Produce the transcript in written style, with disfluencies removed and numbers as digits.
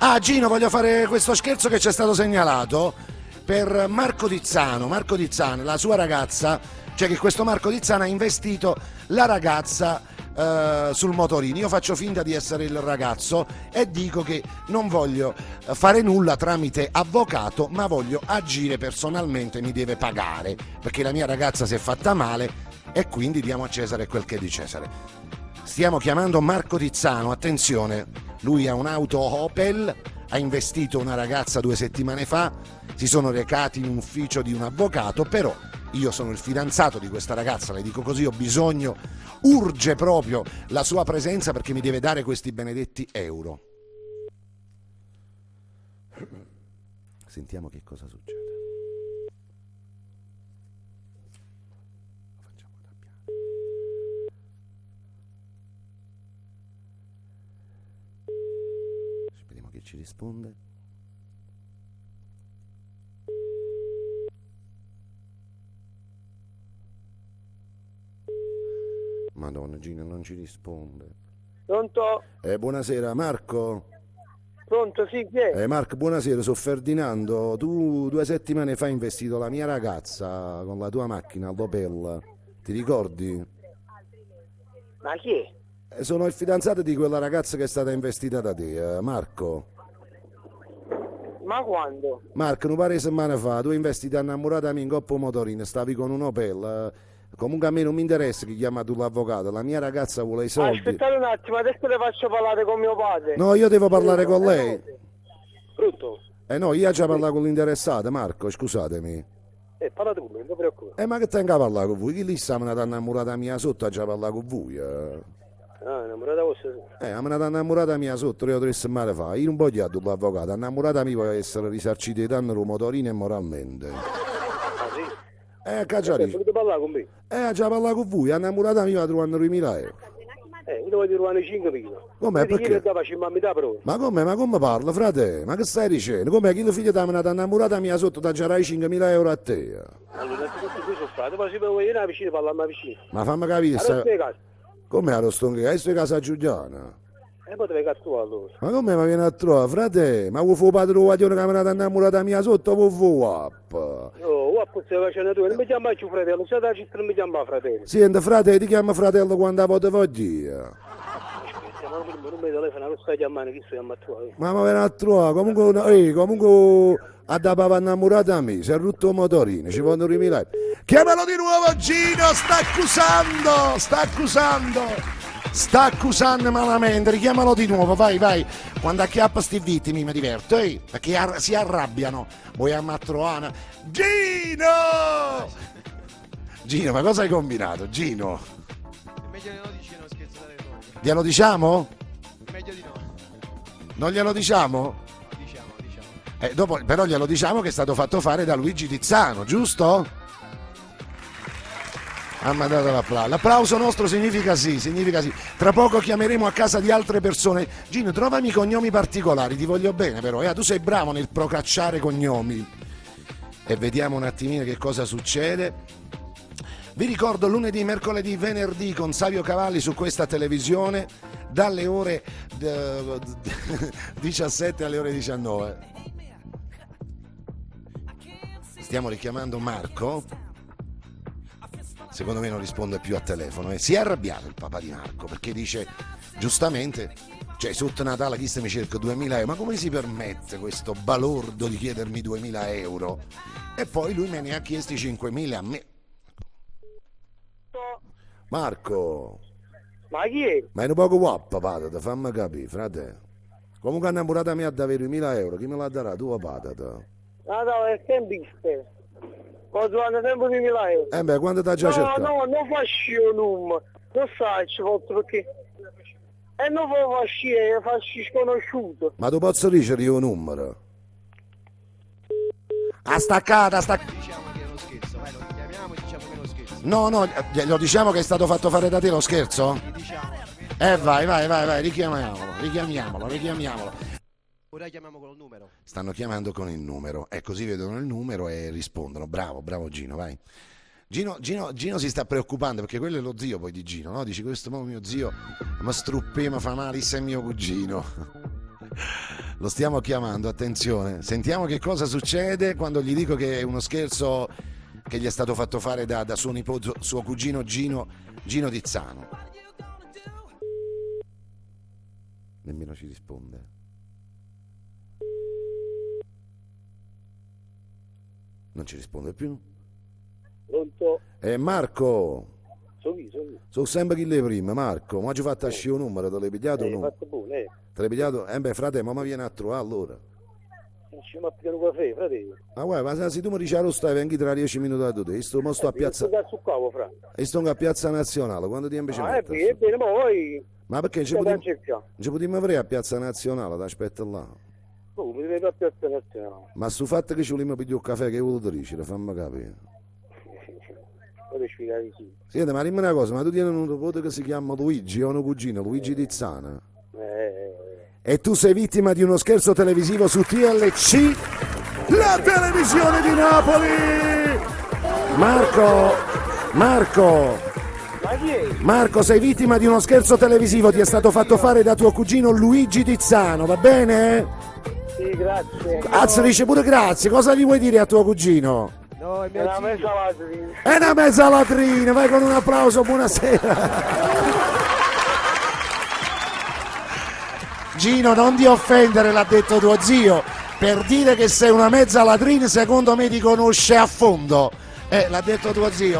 Ah, Gino, voglio fare questo scherzo che ci è stato segnalato per Marco Tizzano. Marco Tizzano, la sua ragazza, cioè che questo Marco Tizzano ha investito la ragazza sul motorino. Io faccio finta di essere il ragazzo e dico che non voglio fare nulla tramite avvocato, ma voglio agire personalmente, mi deve pagare perché la mia ragazza si è fatta male e quindi diamo a Cesare quel che è di Cesare. Stiamo chiamando Marco Tizzano, attenzione, lui ha un'auto Opel, ha investito una ragazza 2 settimane fa, si sono recati in un ufficio di un avvocato, però io sono il fidanzato di questa ragazza, le dico così, ho bisogno, urge proprio la sua presenza perché mi deve dare questi benedetti euro. Sentiamo che cosa succede. Facciamo arrabbiare. Vediamo che ci risponde. Madonna, Gino non ci risponde. Pronto? Buonasera, Marco. Pronto, sì, chi è? Marco, buonasera, sono Ferdinando. Tu 2 settimane fa hai investito la mia ragazza con la tua macchina, l'Opel. Ti ricordi? Ma chi è? Sono il fidanzato di quella ragazza che è stata investita da te, Marco. Ma quando? Marco, un paio di settimane fa, tu hai investito innamorata in coppo motorino, stavi con un Opel. Comunque a me non mi interessa chi chiama tu l'avvocato, la mia ragazza vuole i soldi. Aspettate un attimo, adesso le faccio parlare con mio padre. No, io devo parlare con lei. Pronto? No, io ho già parlato con l'interessato, Marco, scusatemi. Parlate con me, non ti preoccupare. Ma che tengo a parlare con voi? Chi lì sta innamorata mia sotto ha già parlato con voi? Ah, innamorata vostra? Innamorata mia sotto 3 settimane fa. Io non voglio dire l'avvocato, innamorata mia può essere risarcita di danno motorino e moralmente. Ah, sì? Cacciari. Volete parlare con me? Ha già parlato con voi, innamorata mia va trovando 2.000 euro. Io devo dire 5.000. Come, perché? Ma come parla, frate? Ma che stai dicendo? Come chi lo figlio ti ha innamorata mia sotto da già 5.000 euro a te? Allora, innanzitutto qui sono stato, ma se vuoi venire vicino parlare vicino. Ma fammi capire, come a Rostonga? Questo è casa Giuliana. Poi devi cazzo allora. Ma come mi viene a trovare, frate? Ma vuoi fare padre guaglione che mi ha innamorata mia sotto, vuoi stai facendo tu, non mi chiama più fratello, se da città non mi chiama fratello. Senti, frate, ti chiama fratello quando potevo dire. Non mi telefono, non stai chiamando, chi stai chiamando tu? Ma mi viene a trovare, comunque a da papà innamorata a me, si è rotto il motorino, ci vogliono 2.000 euro. Chiamalo di nuovo Gino, sta accusando malamente, richiamalo di nuovo, vai. Quando acchiappa sti vittimi mi diverto, perché si arrabbiano. Vuoi ammatroana? Gino, ma cosa hai combinato, Gino? È meglio che non dici, non scherzare noi. Glielo diciamo? Meglio di no. Non glielo diciamo? Diciamo. Dopo, però glielo diciamo che è stato fatto fare da Luigi Tizzano, giusto? Ha mandato l'applauso. L'applauso nostro significa sì. Tra poco chiameremo a casa di altre persone. Gino, trovami cognomi particolari, ti voglio bene però. Tu sei bravo nel procacciare cognomi. E vediamo un attimino che cosa succede. Vi ricordo lunedì, mercoledì, venerdì con Savio Cavalli su questa televisione dalle ore 17 alle ore 19. Stiamo richiamando Marco. Secondo me non risponde più a telefono. Si è arrabbiato il papà di Marco perché dice giustamente, cioè sotto Natale chi se mi cerca 2.000 euro, ma come si permette questo balordo di chiedermi 2.000 euro? E poi lui me ne ha chiesti 5.000 a me. Marco, ma chi è? ma è un poco guappa, patata, fammi capire, frate. Comunque innamorata mia da avere 2.000 euro, chi me la darà? Tu, patata? No, è sempre ste. Quando hanno sempre 2.000 euro. Quando ti ha già cercato? No, non faccio numero. Non sai, ci faccio perché... non faccio sconosciuto. Ma tu posso dicere io un numero? Ha staccata. Diciamo che è uno scherzo, vai, lo richiamiamo e diciamo che è uno scherzo. No, lo diciamo che è stato fatto fare da te lo scherzo? Diciamo. Vai, richiamiamolo. Ora chiamiamo col numero. Stanno chiamando con il numero, e così vedono il numero e rispondono. Bravo Gino, vai. Gino si sta preoccupando perché quello è lo zio poi di Gino, no? Dici questo mio zio mi struppa, mi fa male, è mio cugino. Lo stiamo chiamando, attenzione. Sentiamo che cosa succede quando gli dico che è uno scherzo che gli è stato fatto fare da suo nipote, suo cugino Gino Tizzano. Nemmeno ci risponde. Non ci risponde più. Pronto? Marco, Sono io. sono sempre chi le prima, Marco. Ma ci fatto uscire un numero, te l'hai pigliato o no? Fatto buono, Te l'hai pigliato? Beh, frate, ma viene a trovare allora. Ci ma pigliare un caffè, fratello. Ma guarda, ma se tu mi dici a stai, vengi tra 10 minuti da te. Sto a piazza. Cazzo qua, fra. E sto a piazza Nazionale, quando ti invece È bene, ma poi... Ma perché ci potremmo avere a piazza Nazionale, aspetta là. Oh, mi devi a piazza nazionale. Ma sul fatto che ci vogliamo pigliare un caffè, che voluto dire, fammi capire. Poi spiegare sì. Senti, ma dimmi una cosa, ma tu tieni un nipote che si chiama Luigi, o un cugino, Luigi Tizzana? E tu sei vittima di uno scherzo televisivo su TLC, la televisione di Napoli! Marco, sei vittima di uno scherzo televisivo, ti è stato fatto fare da tuo cugino Luigi Tizzano, va bene? Sì, grazie. Azzo dice pure grazie, cosa gli vuoi dire a tuo cugino? No, è È mio una zio. mezza latrina. È una mezza latrina, vai con un applauso, buonasera. Gino, non ti offendere, l'ha detto tuo zio, per dire che sei una mezza latrina secondo me ti conosce a fondo. L'ha detto tuo zio.